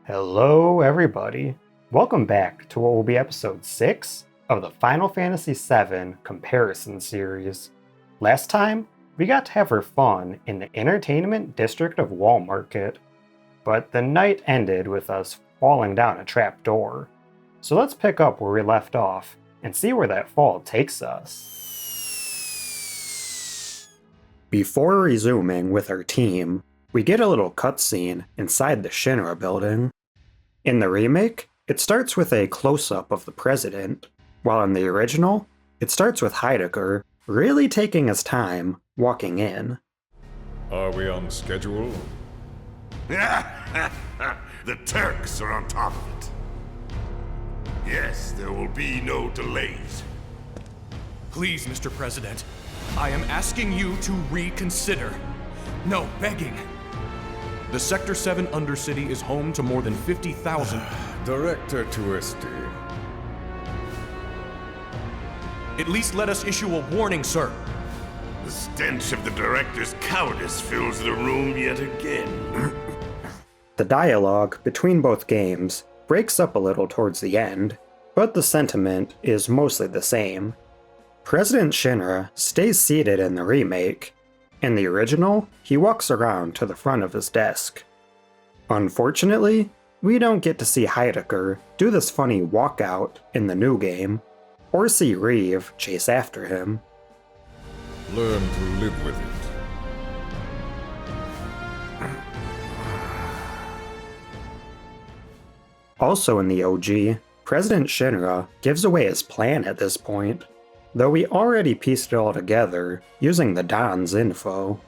Hello, everybody. Welcome back to what will be episode 6 of the Final Fantasy VII Comparison Series. Last time, we got to have our fun in the entertainment district of Wall Market, but the night ended with us falling down a trap door. So let's pick up where we left off and see where that fall takes us. Before resuming with our team, we get a little cutscene inside the Shinra building. In the remake, it starts with a close-up of the president, while in the original, it starts with Heidegger really taking his time walking in. Are we on schedule? The Turks are on top of it. Yes, there will be no delays. Please, Mr. President, I am asking you to reconsider. No, begging. The Sector 7 Undercity is home to more than 50,000... Director Twisty. At least let us issue a warning, sir. The stench of the director's cowardice fills the room yet again. The dialogue between both games breaks up a little towards the end, but the sentiment is mostly the same. President Shinra stays seated in the remake. In the original, he walks around to the front of his desk. Unfortunately, we don't get to see Heidegger do this funny walkout in the new game, or see Reeve chase after him. Learn to live with it. Also in the OG, President Shinra gives away his plan at this point, though we already pieced it all together using the Don's info.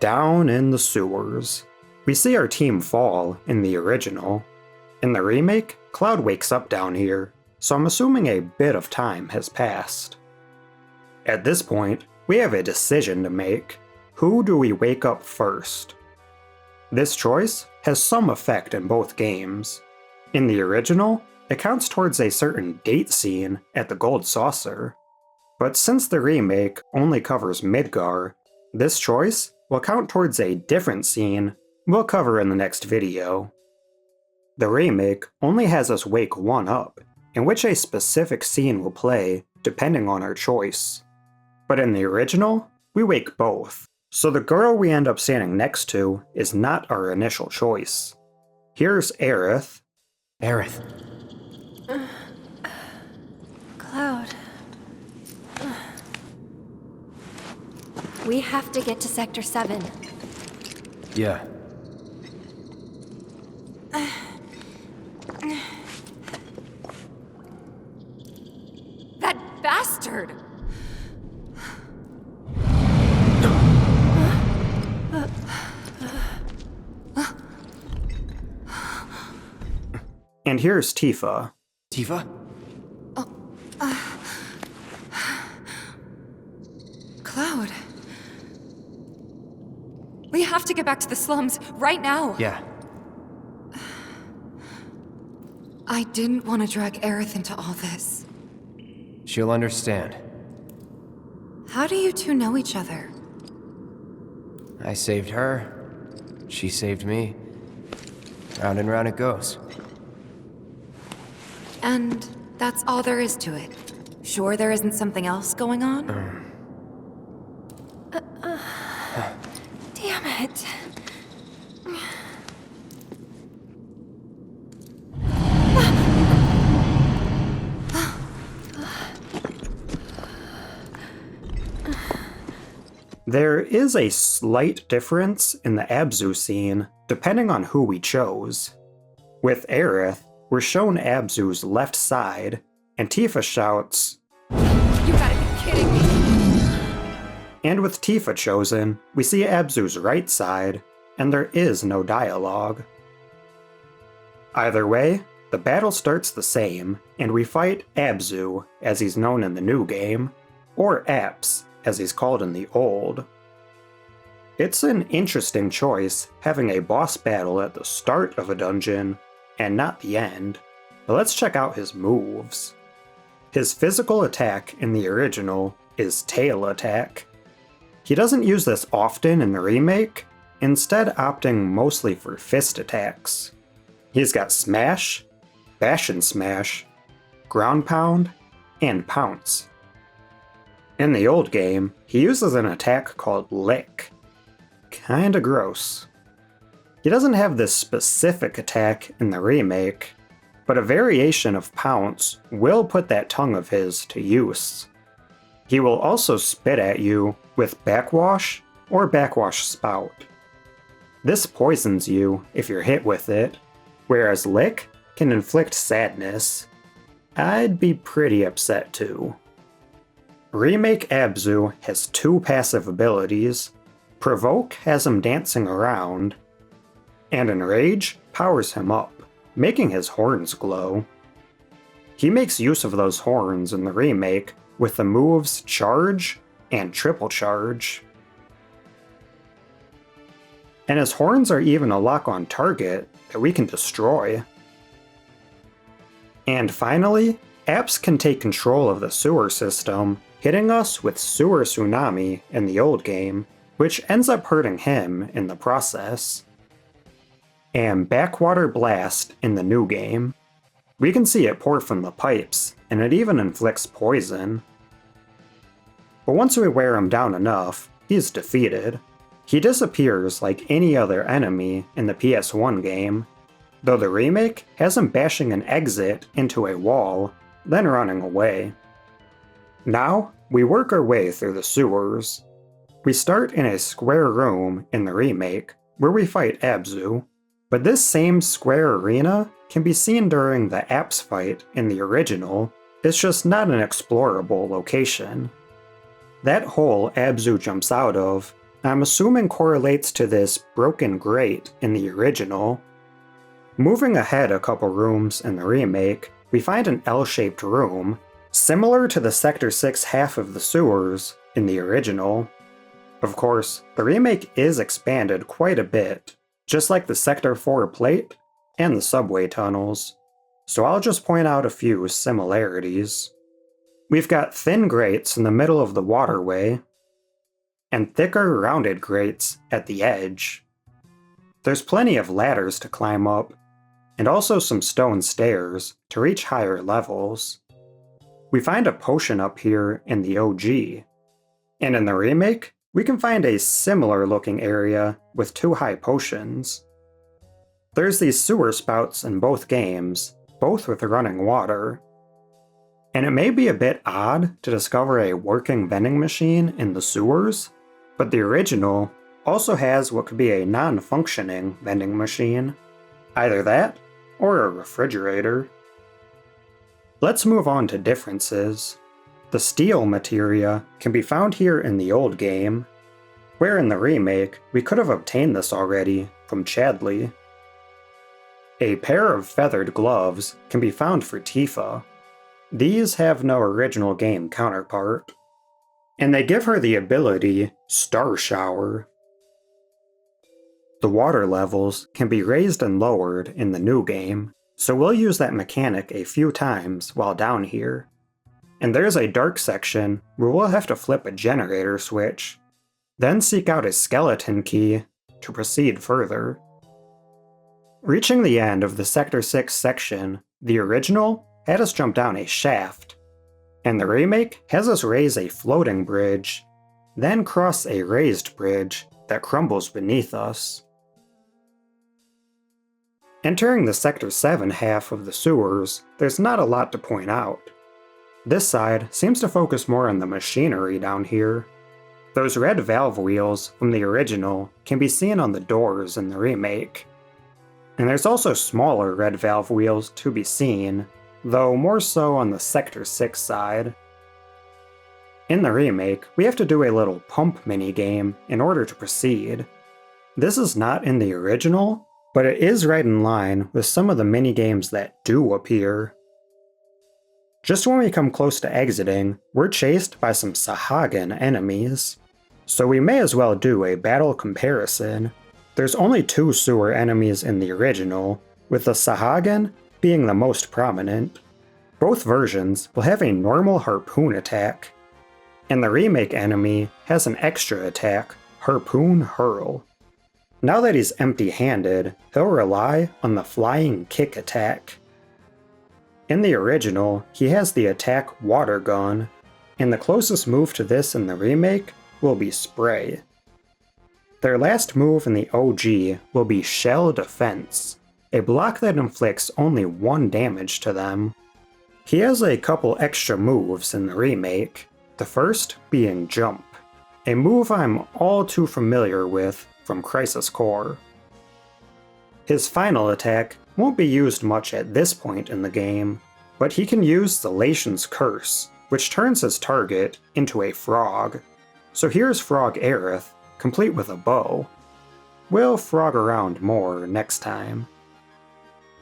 Down in the sewers. We see our team fall in the original. In the remake, Cloud wakes up down here, so I'm assuming a bit of time has passed. At this point, we have a decision to make. Who do we wake up first? This choice has some effect in both games. In the original, it counts towards a certain date scene at the Gold Saucer. But since the remake only covers Midgar, this choice will count towards a different scene we'll cover in the next video. The remake only has us wake one up, in which a specific scene will play depending on our choice. But in the original, we wake both, so the girl we end up standing next to is not our initial choice. Here's Aerith. Aerith. Cloud. We have to get to Sector 7. Yeah. That bastard! And here's Tifa. Tifa? Cloud. We have to get back to the slums right now. Yeah. I didn't want to drag Aerith into all this. She'll understand. How do you two know each other? I saved her. She saved me. Round and round it goes. And that's all there is to it. Sure there isn't something else going on? Damn it. There is a slight difference in the Abzu scene depending on who we chose. With Aerith, we're shown Abzu's left side, and Tifa shouts, You gotta be kidding me. and with Tifa chosen, we see Abzu's right side, and there is no dialogue. Either way, the battle starts the same, and we fight Abzu, as he's known in the new game, or Apps, as he's called in the old. It's an interesting choice having a boss battle at the start of a dungeon, and not the end, but let's check out his moves. His physical attack in the original is Tail Attack. He doesn't use this often in the remake, instead opting mostly for fist attacks. He's got Smash, Bash and Smash, Ground Pound, and Pounce. In the old game, he uses an attack called Lick. Kinda gross. He doesn't have this specific attack in the remake, but a variation of Pounce will put that tongue of his to use. He will also spit at you with Backwash or Backwash Spout. This poisons you if you're hit with it, whereas Lick can inflict sadness. I'd be pretty upset too. Remake Abzu has 2 passive abilities. Provoke has him dancing around, and Enrage powers him up, making his horns glow. He makes use of those horns in the remake with the moves Charge and Triple Charge. And his horns are even a lock-on target that we can destroy. And finally, Apps can take control of the sewer system, hitting us with Sewer Tsunami in the old game, which ends up hurting him in the process. And Backwater Blast in the new game. We can see it pour from the pipes, and it even inflicts poison. But once we wear him down enough, he's defeated. He disappears like any other enemy in the PS1 game, though the remake has him bashing an exit into a wall, then running away. Now, we work our way through the sewers. We start in a square room in the remake, where we fight Abzu, but this same square arena can be seen during the Apps fight in the original. It's just not an explorable location. That hole Abzu jumps out of, I'm assuming correlates to this broken grate in the original. Moving ahead a couple rooms in the remake, we find an L-shaped room, similar to the Sector 6 half of the sewers in the original. Of course, the remake is expanded quite a bit, just like the Sector 4 plate and the subway tunnels, so I'll just point out a few similarities. We've got thin grates in the middle of the waterway, and thicker rounded grates at the edge. There's plenty of ladders to climb up, and also some stone stairs to reach higher levels. We find a potion up here in the OG, and in the remake, we can find a similar looking area with 2 high potions. There's these sewer spouts in both games, both with running water. And it may be a bit odd to discover a working vending machine in the sewers, but the original also has what could be a non-functioning vending machine. Either that, or a refrigerator. Let's move on to differences. The steel materia can be found here in the old game, where in the remake we could have obtained this already from Chadley. A pair of feathered gloves can be found for Tifa. These have no original game counterpart, and they give her the ability Star Shower. The water levels can be raised and lowered in the new game, so we'll use that mechanic a few times while down here. And there's a dark section where we'll have to flip a generator switch, then seek out a skeleton key to proceed further. Reaching the end of the Sector 6 section, the original had us jump down a shaft, and the remake has us raise a floating bridge, then cross a raised bridge that crumbles beneath us. Entering the Sector 7 half of the sewers, there's not a lot to point out. This side seems to focus more on the machinery down here. Those red valve wheels from the original can be seen on the doors in the remake. And there's also smaller red valve wheels to be seen, though more so on the Sector 6 side. In the remake, we have to do a little pump minigame in order to proceed. This is not in the original, but it is right in line with some of the minigames that do appear. Just when we come close to exiting, we're chased by some Sahagin enemies, so we may as well do a battle comparison. There's only 2 sewer enemies in the original, with the Sahagin being the most prominent. Both versions will have a normal harpoon attack, and the remake enemy has an extra attack, Harpoon Hurl. Now that he's empty-handed, he'll rely on the flying kick attack. In the original, he has the attack Water Gun, and the closest move to this in the remake will be Spray. Their last move in the OG will be Shell Defense, a block that inflicts only 1 damage to them. He has a couple extra moves in the remake, the first being Jump, a move I'm all too familiar with from Crisis Core. His final attack won't be used much at this point in the game, but he can use the Lation's Curse, which turns his target into a frog. So here's Frog Aerith, complete with a bow. We'll frog around more next time.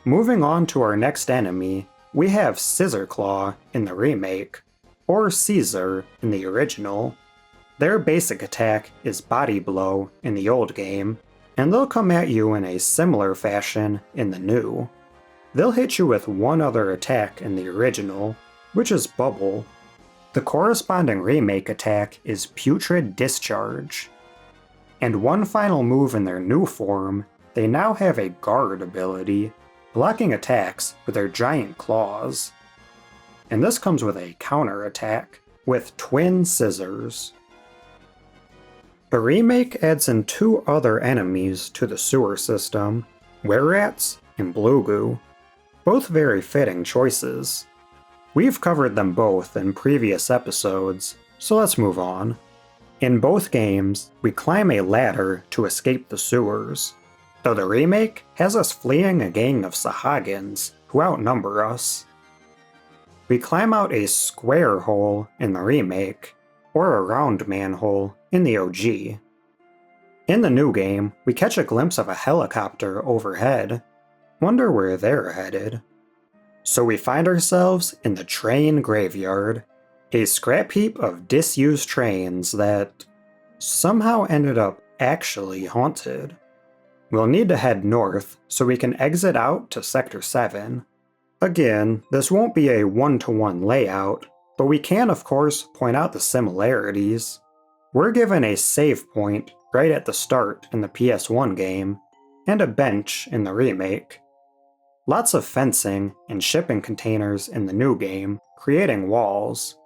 Moving on to our next enemy, we have Scissor Claw in the remake, or Caesar in the original. Their basic attack is Body Blow in the old game, and they'll come at you in a similar fashion in the new. They'll hit you with one other attack in the original, which is Bubble. The corresponding remake attack is Putrid Discharge. And one final move in their new form, they now have a Guard ability, blocking attacks with their giant claws. And this comes with a counter attack, with Twin Scissors. The remake adds in 2 other enemies to the sewer system, Were-Rats and Blue Goo, both very fitting choices. We've covered them both in previous episodes, so let's move on. In both games, we climb a ladder to escape the sewers, though the remake has us fleeing a gang of Sahagins who outnumber us. We climb out a square hole in the remake, or a round manhole in the OG. In the new game, we catch a glimpse of a helicopter overhead. Wonder where they're headed. So we find ourselves in the train graveyard, a scrap heap of disused trains that somehow ended up actually haunted. We'll need to head north so we can exit out to Sector 7. Again, this won't be a one-to-one layout, but we can of course point out the similarities. We're given a save point right at the start in the PS1 game, and a bench in the remake. Lots of fencing and shipping containers in the new game, creating walls.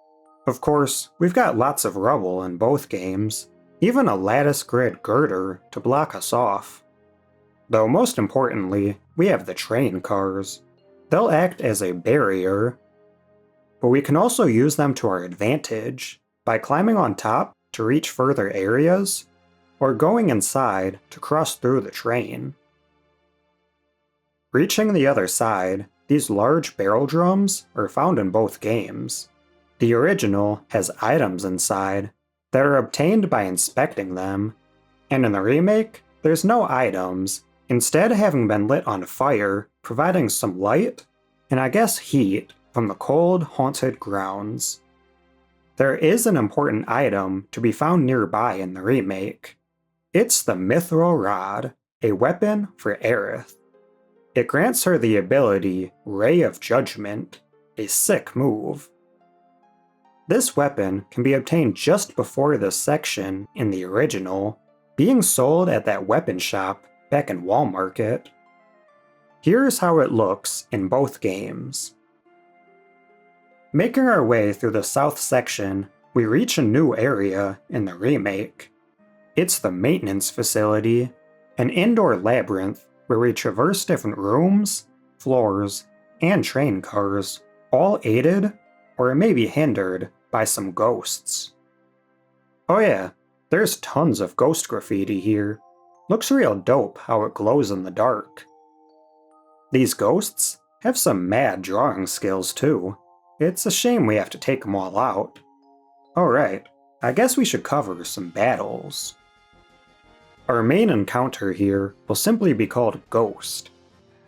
Of course, we've got lots of rubble in both games, even a lattice grid girder to block us off. Though most importantly, we have the train cars. They'll act as a barrier, but we can also use them to our advantage by climbing on top to reach further areas, or going inside to cross through the train. Reaching the other side, these large barrel drums are found in both games. The original has items inside that are obtained by inspecting them, and in the remake, there's no items, instead having been lit on fire, providing some light, and I guess heat, from the cold, haunted grounds. There is an important item to be found nearby in the remake. It's the Mithril Rod, a weapon for Aerith. It grants her the ability Ray of Judgment, a sick move. This weapon can be obtained just before this section in the original, being sold at that weapon shop back in Wall Market. Here's how it looks in both games. Making our way through the south section, we reach a new area in the remake. It's the maintenance facility, an indoor labyrinth where we traverse different rooms, floors, and train cars, all aided, or maybe hindered, by some ghosts. Oh yeah, there's tons of ghost graffiti here. Looks real dope how it glows in the dark. These ghosts have some mad drawing skills too. It's a shame we have to take them all out. Alright, I guess we should cover some battles. Our main encounter here will simply be called Ghost.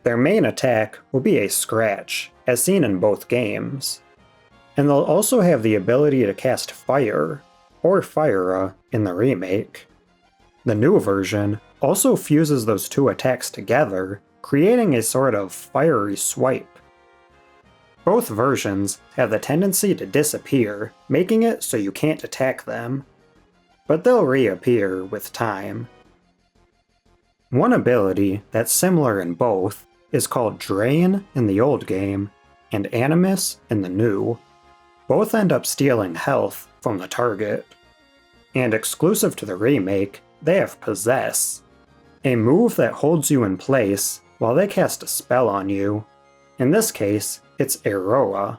Their main attack will be a scratch, as seen in both games. And they'll also have the ability to cast Fire, or Fira in the remake. The new version also fuses those two attacks together, creating a sort of fiery swipe. Both versions have the tendency to disappear, making it so you can't attack them. But they'll reappear with time. One ability that's similar in both is called Drain in the old game and Animus in the new. Both end up stealing health from the target. And exclusive to the remake, they have Possess, a move that holds you in place while they cast a spell on you. In this case, it's Eroa.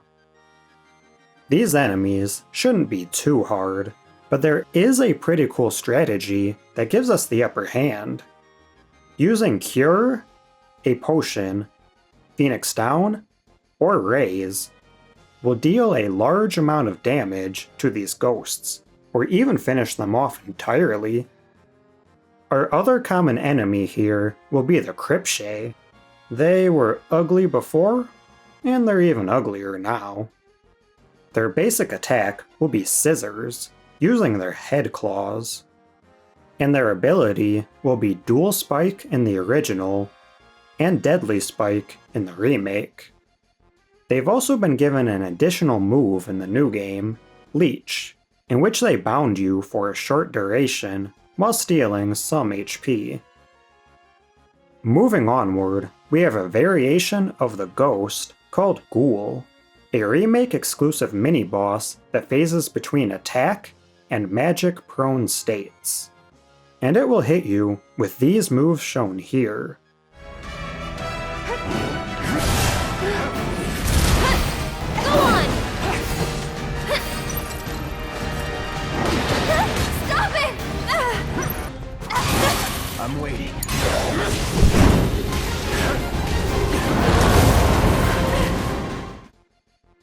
These enemies shouldn't be too hard, but there is a pretty cool strategy that gives us the upper hand. Using Cure, a potion, Phoenix Down, or Raise will deal a large amount of damage to these ghosts, or even finish them off entirely. Our other common enemy here will be the Cripshay. They were ugly before, and they're even uglier now. Their basic attack will be Scissors, using their head claws. And their ability will be Dual Spike in the original, and Deadly Spike in the remake. They've also been given an additional move in the new game, Leech, in which they bound you for a short duration while stealing some HP. Moving onward, we have a variation of the Ghost called Ghoul, a remake exclusive mini-boss that phases between attack and magic-prone states. And it will hit you with these moves shown here. Go on! Stop it! I'm waiting.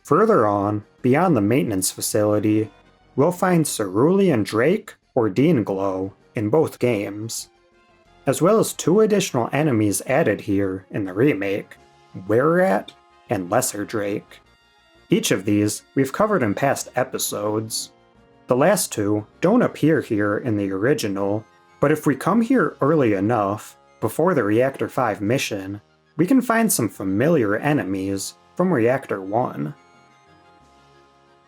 Further on, beyond the maintenance facility, we'll find Cerulean Drake or Deanglow in both games, as well as two additional enemies added here in the remake, Wererat and Lesser Drake. Each of these we've covered in past episodes. The last two don't appear here in the original, but if we come here early enough, before the Reactor 5 mission, we can find some familiar enemies from Reactor 1.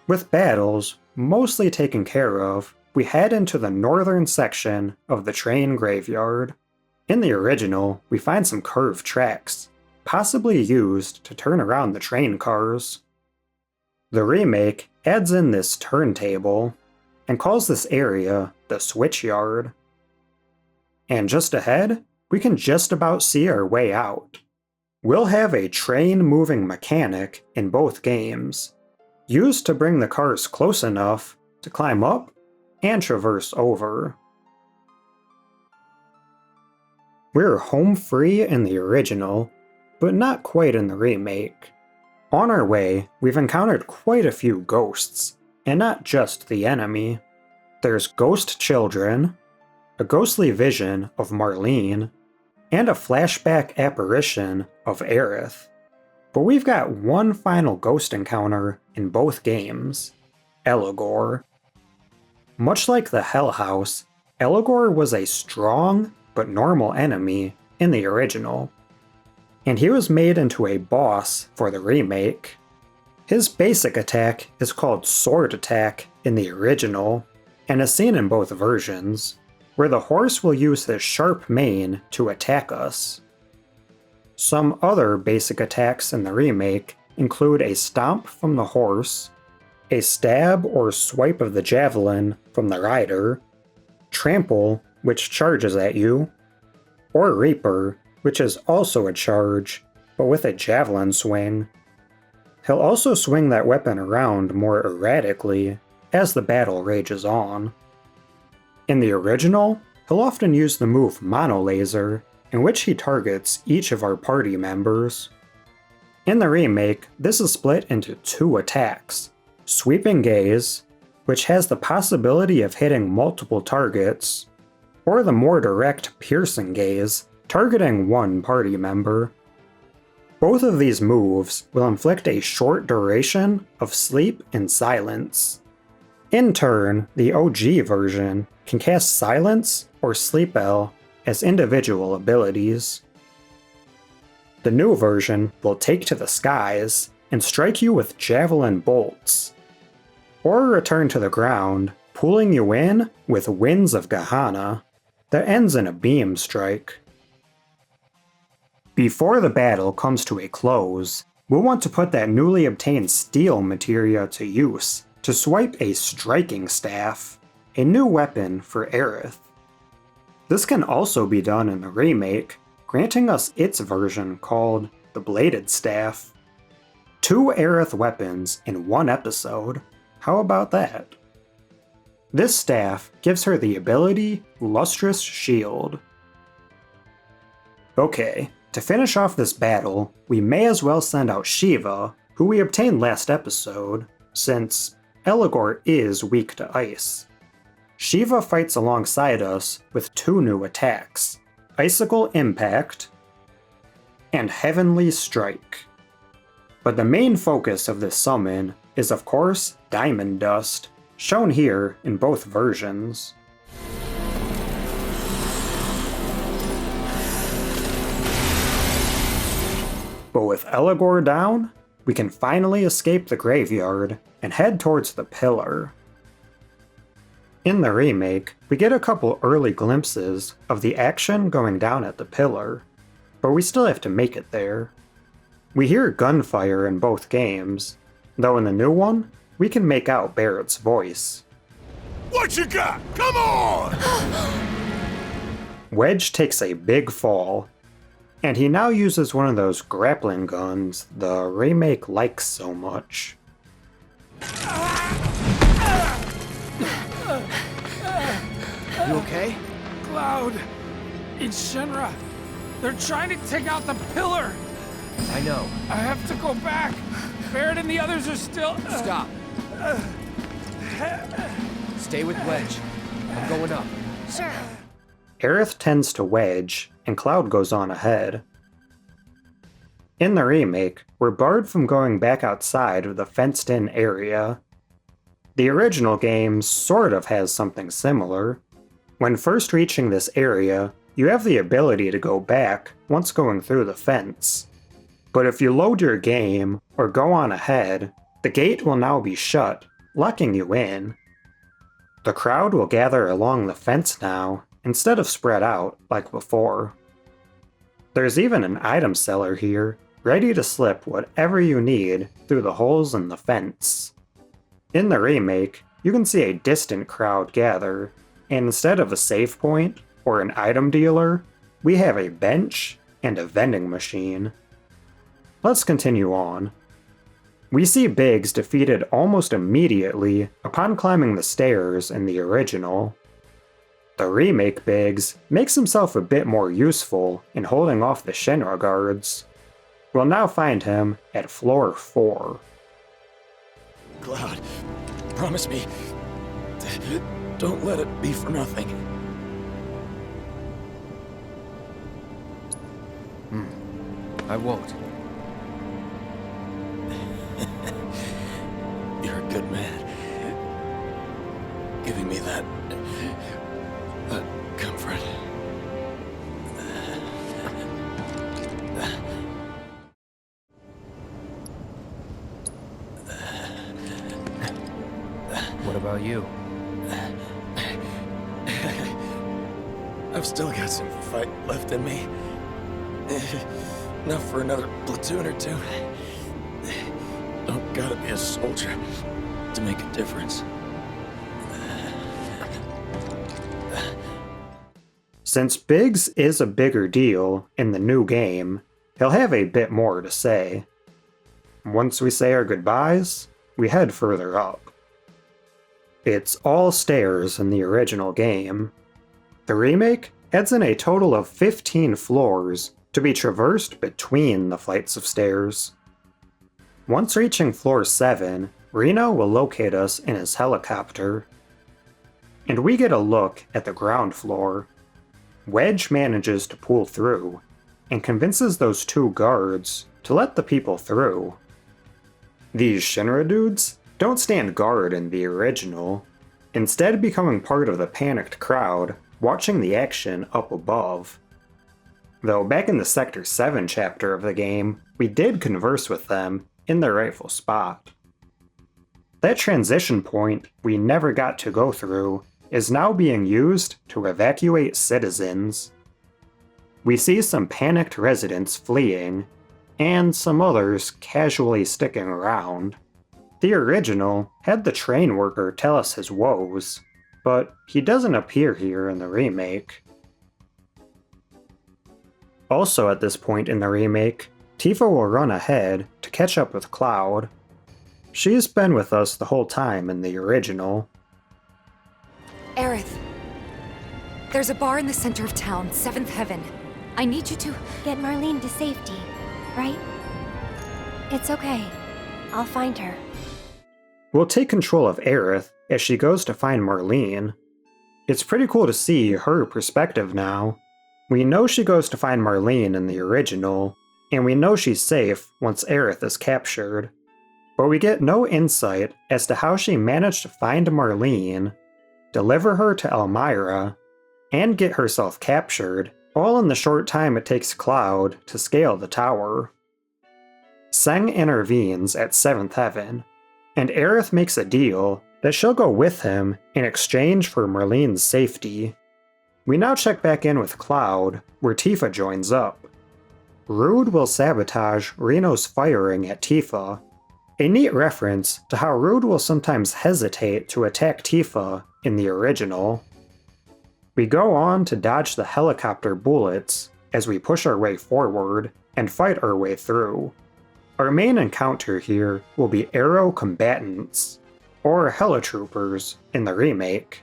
With battles mostly taken care of, we head into the northern section of the train graveyard. In the original, we find some curved tracks, possibly used to turn around the train cars. The remake adds in this turntable and calls this area the Switchyard. And just ahead, we can just about see our way out. We'll have a train-moving mechanic in both games, used to bring the cars close enough to climb up and traverse over. We're home free in the original, but not quite in the remake. On our way, we've encountered quite a few ghosts, and not just the enemy. There's ghost children, a ghostly vision of Marlene, and a flashback apparition of Aerith. But we've got one final ghost encounter in both games, Eligor. Much like the Hell House, Eligor was a strong but normal enemy in the original, and he was made into a boss for the remake. His basic attack is called Sword Attack in the original, and is seen in both versions, where the horse will use his sharp mane to attack us. Some other basic attacks in the remake include a stomp from the horse, a stab or swipe of the javelin from the rider, trample, which charges at you, or Reaper, which is also a charge, but with a javelin swing. He'll also swing that weapon around more erratically as the battle rages on. In the original, he'll often use the move Monolaser, in which he targets each of our party members. In the remake, this is split into two attacks, Sweeping Gaze, which has the possibility of hitting multiple targets, or the more direct Piercing Gaze, targeting one party member. Both of these moves will inflict a short duration of sleep and silence. In turn, the OG version can cast Silence or Sleepel as individual abilities. The new version will take to the skies and strike you with javelin bolts, or return to the ground, pulling you in with Winds of Gehenna that ends in a beam strike. Before the battle comes to a close, we'll want to put that newly obtained steel materia to use to swipe a striking staff, a new weapon for Aerith. This can also be done in the remake, granting us its version called the Bladed Staff. 2 Aerith weapons in one episode, how about that? This staff gives her the ability Lustrous Shield. Okay, to finish off this battle, we may as well send out Shiva, who we obtained last episode, since Eligor is weak to ice. Shiva fights alongside us with 2 new attacks, Icicle Impact and Heavenly Strike. But the main focus of this summon is of course Diamond Dust, shown here in both versions. But with Eligor down, we can finally escape the graveyard and head towards the pillar. In the remake, we get a couple early glimpses of the action going down at the pillar, but we still have to make it there. We hear gunfire in both games, though in the new one, we can make out Barrett's voice. What you got? Come on! Wedge takes a big fall, and he now uses one of those grappling guns the remake likes so much. You okay? Cloud! It's Shinra! They're trying to take out the pillar! I know. I have to go back! Barrett and the others are still... Stop. Stay with Wedge. I'm going up. Sure. Aerith tends to Wedge, and Cloud goes on ahead. In the remake, we're barred from going back outside of the fenced-in area. The original game sort of has something similar. When first reaching this area, you have the ability to go back once going through the fence. But if you load your game, or go on ahead, the gate will now be shut, locking you in. The crowd will gather along the fence now, instead of spread out like before. There's even an item seller here, ready to slip whatever you need through the holes in the fence. In the remake, you can see a distant crowd gather, and instead of a save point or an item dealer, we have a bench and a vending machine. Let's continue on. We see Biggs defeated almost immediately upon climbing the stairs in the original. The remake Biggs makes himself a bit more useful in holding off the Shinra guards. We'll now find him at floor 4. Cloud, promise me. Don't let it be for nothing. I won't. You're a good man. Giving me that comfort. What about you? I've still got some fight left in me. Enough for another platoon or 2. Don't gotta be a soldier to make a difference. Since Biggs is a bigger deal in the new game, he'll have a bit more to say. Once we say our goodbyes, we head further up. It's all stairs in the original game. The remake adds in a total of 15 floors to be traversed between the flights of stairs. Once reaching floor 7, Reno will locate us in his helicopter. And we get a look at the ground floor. Wedge manages to pull through, and convinces those 2 guards to let the people through. These Shinra dudes don't stand guard in the original, instead becoming part of the panicked crowd watching the action up above. Though back in the Sector 7 chapter of the game, we did converse with them in their rightful spot. That transition point we never got to go through is now being used to evacuate citizens. We see some panicked residents fleeing, and some others casually sticking around. The original had the train worker tell us his woes, but he doesn't appear here in the remake. Also at this point in the remake, Tifa will run ahead to catch up with Cloud. She's been with us the whole time in the original. Aerith, there's a bar in the center of town, 7th Heaven. I need you to... Get Marlene to safety, right? It's okay. I'll find her. We'll take control of Aerith as she goes to find Marlene. It's pretty cool to see her perspective now. We know she goes to find Marlene in the original, and we know she's safe once Aerith is captured. But we get no insight as to how she managed to find Marlene, deliver her to Elmira, and get herself captured, all in the short time it takes Cloud to scale the tower. Seng intervenes at 7th Heaven, and Aerith makes a deal that she'll go with him in exchange for Marlene's safety. We now check back in with Cloud, where Tifa joins up. Rude will sabotage Reno's firing at Tifa, a neat reference to how Rude will sometimes hesitate to attack Tifa in the original. We go on to dodge the helicopter bullets as we push our way forward and fight our way through. Our main encounter here will be Aero Combatants, or Helitroopers in the remake.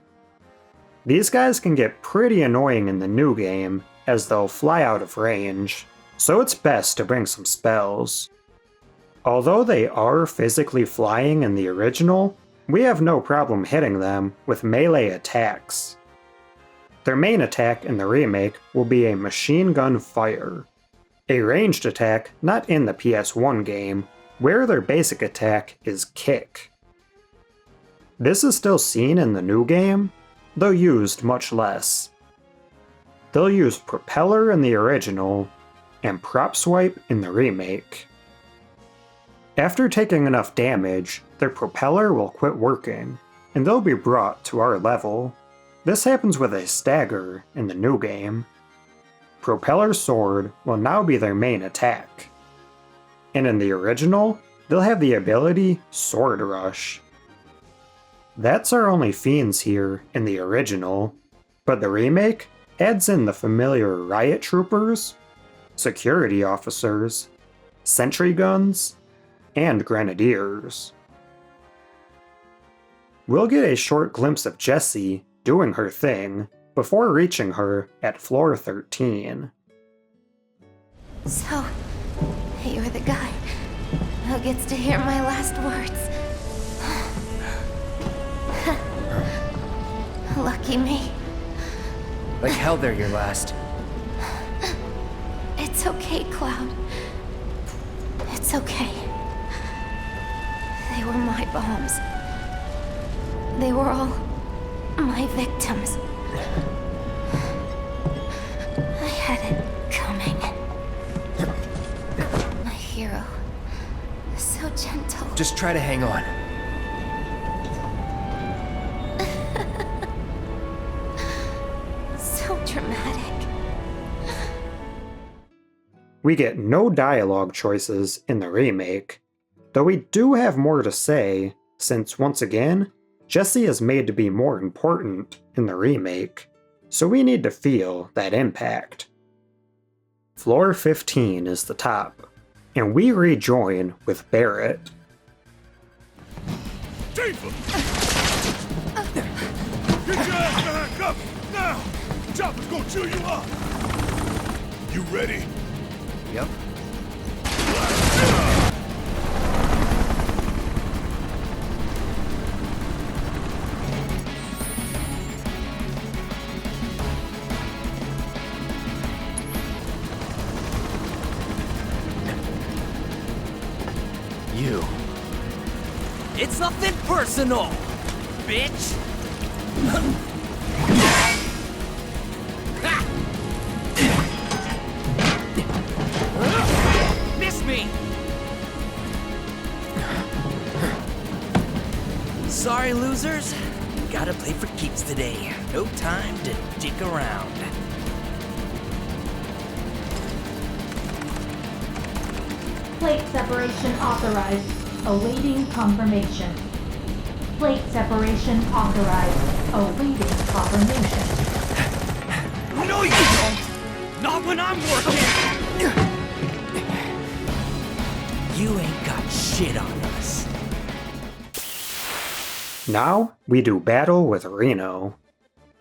These guys can get pretty annoying in the new game as they'll fly out of range, so it's best to bring some spells. Although they are physically flying in the original, we have no problem hitting them with melee attacks. Their main attack in the remake will be a machine gun fire, a ranged attack not in the PS1 game, where their basic attack is kick. This is still seen in the new game, though used much less. They'll use propeller in the original, and prop swipe in the remake. After taking enough damage, their propeller will quit working, and they'll be brought to our level. This happens with a stagger in the new game. Propeller sword will now be their main attack. And in the original, they'll have the ability Sword Rush. That's our only fiends here in the original, but the remake adds in the familiar riot troopers, security officers, sentry guns, and grenadiers. We'll get a short glimpse of Jessie doing her thing before reaching her at floor 13. So, you're the guy who gets to hear my last words. Lucky me. Like hell they're your last. It's okay, Cloud. It's okay. They were my bombs. They were all my victims. I had it coming. My hero. So gentle. Just try to hang on. So dramatic. We get no dialogue choices in the remake, though we do have more to say, since once again, Jessie is made to be more important in the remake, so we need to feel that impact. Floor 15 is the top, and we rejoin with Barrett. Tifa! Get your ass behind cover, now! Chopper's gonna chew you up! You ready? Yep. You. It's nothing personal, bitch! Miss me! Sorry, losers. Gotta play for keeps today. No time to dick around. Plate separation authorized. Awaiting confirmation. Plate separation authorized. Awaiting confirmation. No, you don't! Not when I'm working! You ain't got shit on us. Now, we do battle with Reno.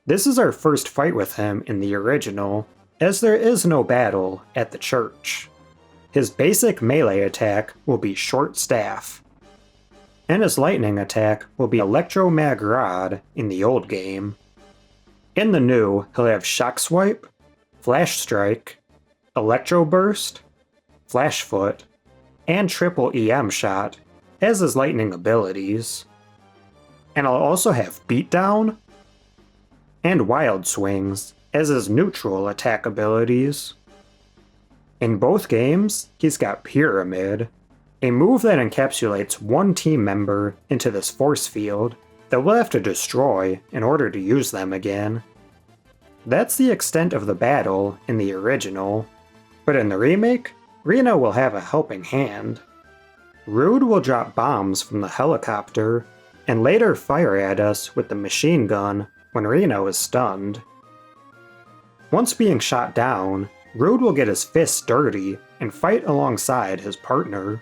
This is our first fight with him in the original, as there is no battle at the church. His basic melee attack will be Short Staff, and his lightning attack will be Electromag Rod in the old game. In the new, he'll have Shock Swipe, Flash Strike, Electro Burst, Flash Foot, and Triple EM Shot as his lightning abilities. And I'll also have Beatdown and Wild Swings as his neutral attack abilities. In both games, he's got Pyramid, a move that encapsulates one team member into this force field that we'll have to destroy in order to use them again. That's the extent of the battle in the original, but in the remake, Reno will have a helping hand. Rude will drop bombs from the helicopter and later fire at us with the machine gun when Reno is stunned. Once being shot down, Rude will get his fists dirty and fight alongside his partner.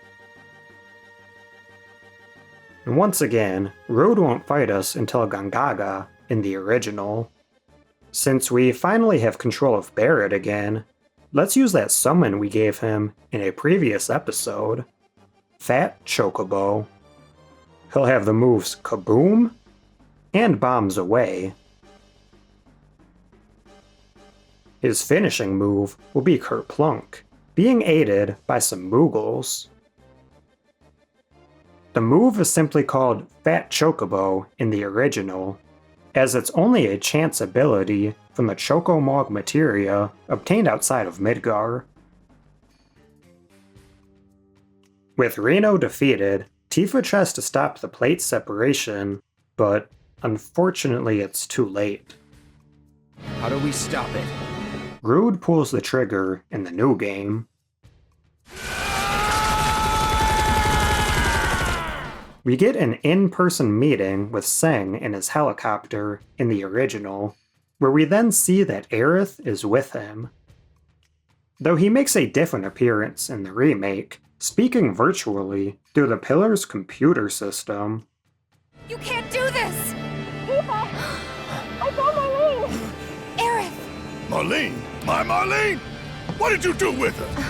And once again, Rude won't fight us until Gongaga in the original. Since we finally have control of Barret again, let's use that summon we gave him in a previous episode, Fat Chocobo. He'll have the moves Kaboom and Bombs Away. His finishing move will be Kerplunk, being aided by some Moogles. The move is simply called Fat Chocobo in the original, as it's only a chance ability from the Chocomog materia obtained outside of Midgar. With Reno defeated, Tifa tries to stop the plate separation, but unfortunately it's too late. How do we stop it? Rude pulls the trigger in the new game. We get an in-person meeting with Seng in his helicopter in the original, where we then see that Aerith is with him. Though he makes a different appearance in the remake, speaking virtually through the Pillar's computer system. You can't do this! Tifa! I found Marlene! Aerith! Marlene? My Marlene? What did you do with her?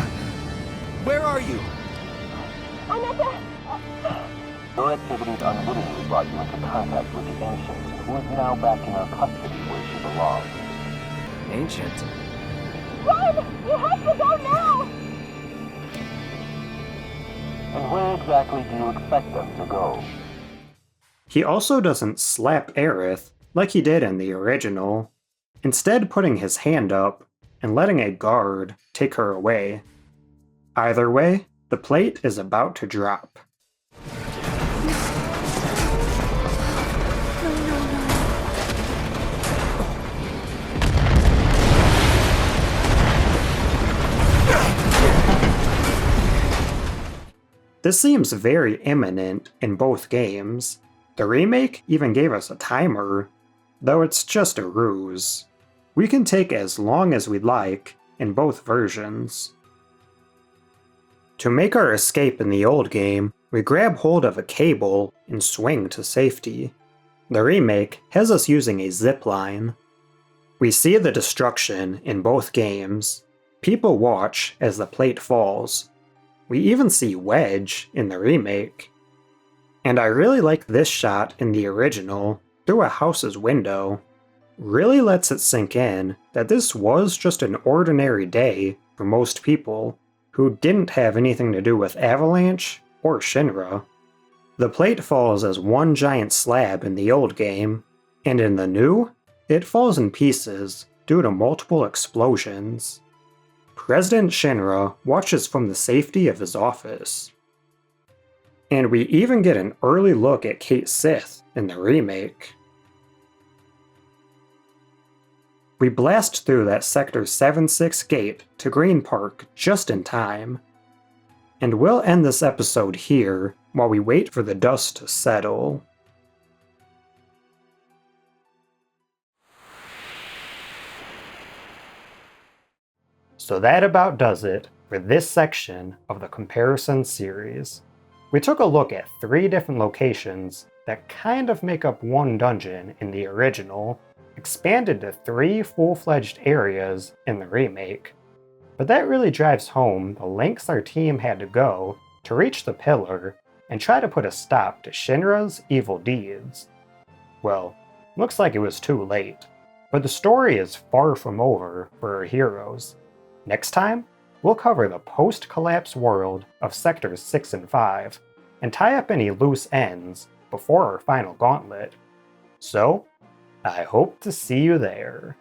Where are you? I'm at the... Your activities unwittingly brought you into contact with the Ancient, who is now back in our custody where she belongs. Ancient? Run! You have to go now! And where exactly do you expect them to go? He also doesn't slap Aerith like he did in the original, instead putting his hand up and letting a guard take her away. Either way, the plate is about to drop. This seems very imminent in both games. The remake even gave us a timer, though it's just a ruse. We can take as long as we'd like in both versions. To make our escape in the old game, we grab hold of a cable and swing to safety. The remake has us using a zipline. We see the destruction in both games. People watch as the plate falls. We even see Wedge in the remake. And I really like this shot in the original, through a house's window. Really lets it sink in that this was just an ordinary day for most people who didn't have anything to do with Avalanche or Shinra. The plate falls as one giant slab in the old game, and in the new, it falls in pieces due to multiple explosions. President Shinra watches from the safety of his office. And we even get an early look at Kate Sith in the remake. We blast through that Sector 7-6 gate to Green Park just in time. And we'll end this episode here while we wait for the dust to settle. So that about does it for this section of the Comparison Series. We took a look at 3 different locations that kind of make up one dungeon in the original, expanded to 3 full-fledged areas in the remake. But that really drives home the lengths our team had to go to reach the pillar and try to put a stop to Shinra's evil deeds. Well, looks like it was too late, but the story is far from over for our heroes. Next time, we'll cover the post-collapse world of Sectors 6 and 5, and tie up any loose ends before our final gauntlet. So, I hope to see you there.